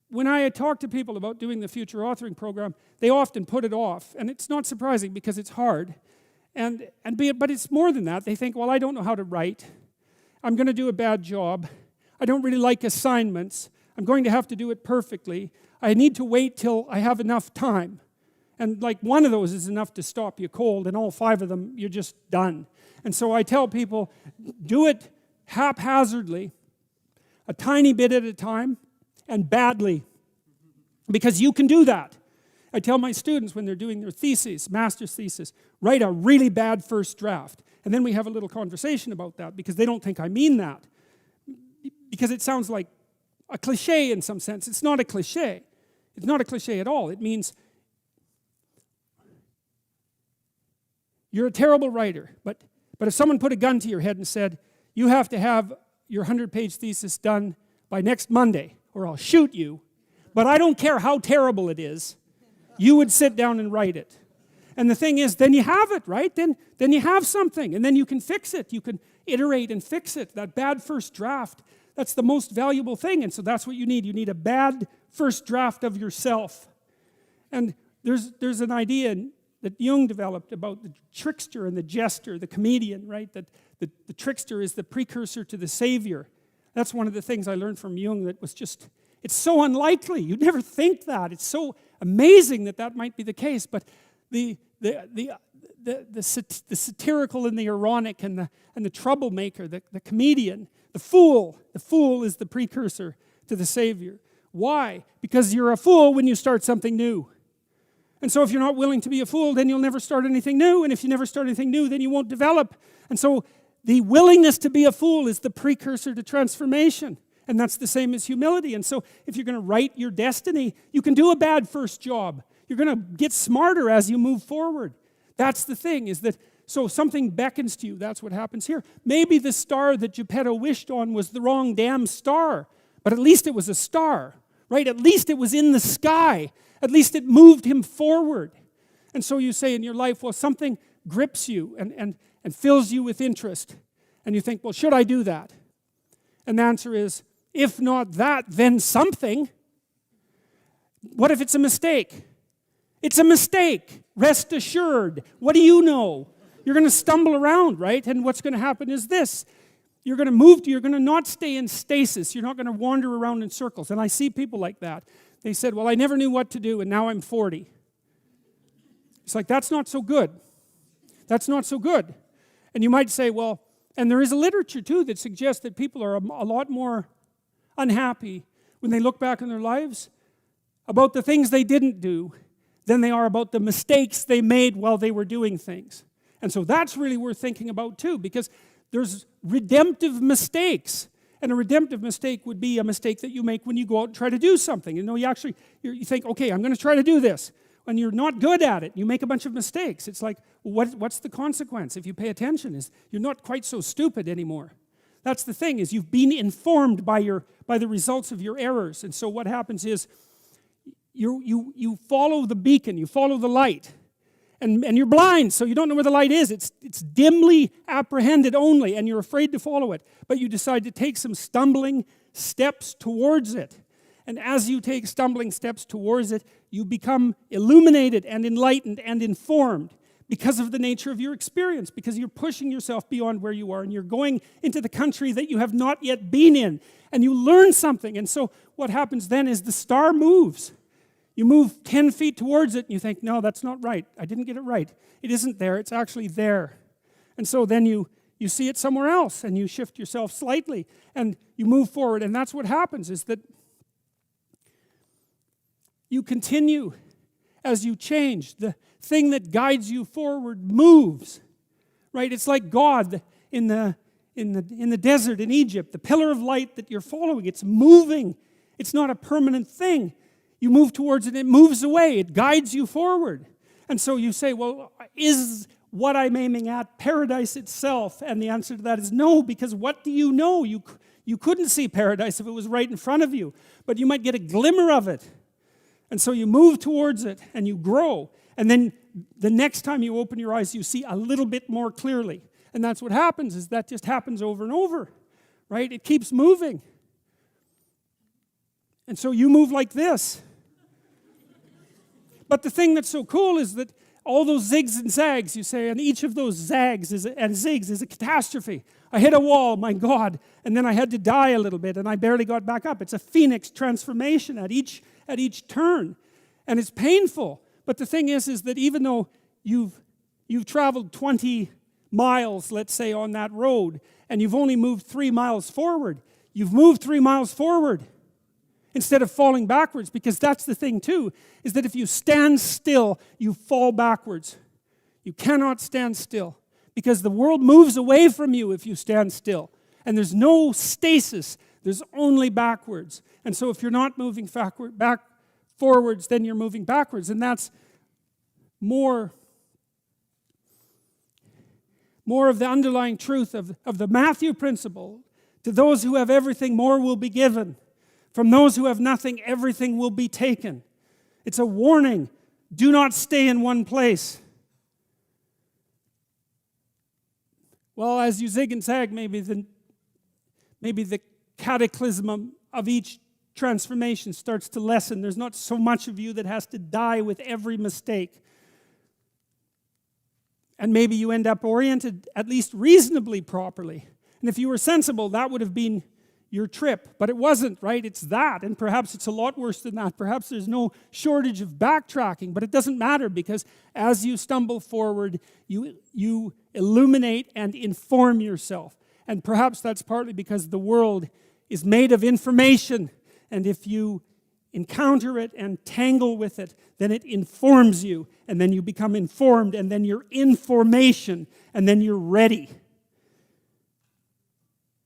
when I talk to people about doing the future authoring program, they often put it off. And it's not surprising because it's hard. But it's more than that. They think, well, I don't know how to write. I'm going to do a bad job. I don't really like assignments. I'm going to have to do it perfectly. I need to wait till I have enough time. And like one of those is enough to stop you cold, and all 5 of them, you're just done. And so I tell people, do it haphazardly, a tiny bit at a time, and badly, because you can do that. I tell my students when they're doing their theses, master's thesis, write a really bad first draft. And then we have a little conversation about that, because they don't think I mean that. Because it sounds like a cliche in some sense. It's not a cliche. It's not a cliche at all. It means you're a terrible writer, but if someone put a gun to your head and said, you have to have your 100-page thesis done by next Monday, or I'll shoot you, but I don't care how terrible it is, you would sit down and write it. And the thing is, then you have it, right? Then you have something, and then you can fix it. You can iterate and fix it. That bad first draft, that's the most valuable thing, and so that's what you need. You need a bad first draft of yourself. And there's an idea that Jung developed about the trickster and the jester, the comedian, right? That the trickster is the precursor to the savior. That's one of the things I learned from Jung that was just, it's so unlikely. You'd never think that. It's so amazing that might be the case. But the satirical and the ironic and the troublemaker, the comedian, the fool is the precursor to the savior. Why? Because you're a fool when you start something new. And so if you're not willing to be a fool, then you'll never start anything new. And if you never start anything new, then you won't develop. And so the willingness to be a fool is the precursor to transformation. And that's the same as humility. And so if you're going to write your destiny, you can do a bad first job. You're going to get smarter as you move forward. That's the thing, is that, so something beckons to you. That's what happens here. Maybe the star that Geppetto wished on was the wrong damn star. But at least it was a star, right? At least it was in the sky. At least it moved him forward. And so you say in your life, well, something grips you and fills you with interest. And you think, well, should I do that? And the answer is, if not that, then something. What if it's a mistake? It's a mistake. Rest assured. What do you know? You're going to stumble around, right? And what's going to happen is this. You're going to not stay in stasis. You're not going to wander around in circles. And I see people like that. They said, well, I never knew what to do, and now I'm 40. It's like, that's not so good. That's not so good. And you might say, well, and there is a literature, too, that suggests that people are a lot more unhappy when they look back on their lives about the things they didn't do than they are about the mistakes they made while they were doing things. And so that's really worth thinking about, too, because there's redemptive mistakes. And a redemptive mistake would be a mistake that you make when you go out and try to do something. You know, you think, okay, I'm going to try to do this. When you're not good at it, you make a bunch of mistakes. It's like, what's the consequence? If you pay attention, is you're not quite so stupid anymore. That's the thing, is you've been informed by the results of your errors. And so what happens is you follow the beacon, you follow the light. And you're blind, so you don't know where the light is. It's dimly apprehended only, and you're afraid to follow it. But you decide to take some stumbling steps towards it. And as you take stumbling steps towards it, you become illuminated and enlightened and informed because of the nature of your experience, because you're pushing yourself beyond where you are, and you're going into the country that you have not yet been in, and you learn something. And so what happens then is the star moves. You move 10 feet towards it, and you think, no, that's not right. I didn't get it right. It isn't there. It's actually there. And so then you see it somewhere else, and you shift yourself slightly, and you move forward. And that's what happens, is that you continue as you change. The thing that guides you forward moves, right? It's like God in the desert in Egypt. The pillar of light that you're following, it's moving. It's not a permanent thing. You move towards it, it moves away, it guides you forward. And so you say, well, is what I'm aiming at paradise itself? And the answer to that is no, because what do you know? You couldn't see paradise if it was right in front of you, but you might get a glimmer of it. And so you move towards it, and you grow. And then the next time you open your eyes, you see a little bit more clearly. And that's what happens, is that just happens over and over, right? It keeps moving. And so you move like this. But the thing that's so cool is that all those zigs and zags, you say, and each of those zags and zigs is a catastrophe. I hit a wall, my God, and then I had to die a little bit, and I barely got back up. It's a phoenix transformation at each turn, and it's painful. But the thing is that even though you've traveled 20 miles, let's say, on that road, and you've only moved 3 miles forward, you've moved 3 miles forward instead of falling backwards, because that's the thing too, is that if you stand still, you fall backwards. You cannot stand still, because the world moves away from you if you stand still. And there's no stasis, there's only backwards. And so if you're not moving forwards, then you're moving backwards. And that's more of the underlying truth of the Matthew principle. To those who have everything, more will be given. From those who have nothing, everything will be taken. It's a warning. Do not stay in one place. Well, as you zig and zag, maybe the cataclysm of each transformation starts to lessen. There's not so much of you that has to die with every mistake. And maybe you end up oriented at least reasonably properly. And if you were sensible, that would have been your trip. But it wasn't, right? It's that. And perhaps it's a lot worse than that. Perhaps there's no shortage of backtracking. But it doesn't matter, because as you stumble forward, you illuminate and inform yourself. And perhaps that's partly because the world is made of information. And if you encounter it and tangle with it, then it informs you. And then you become informed. And then you're information. And then you're ready.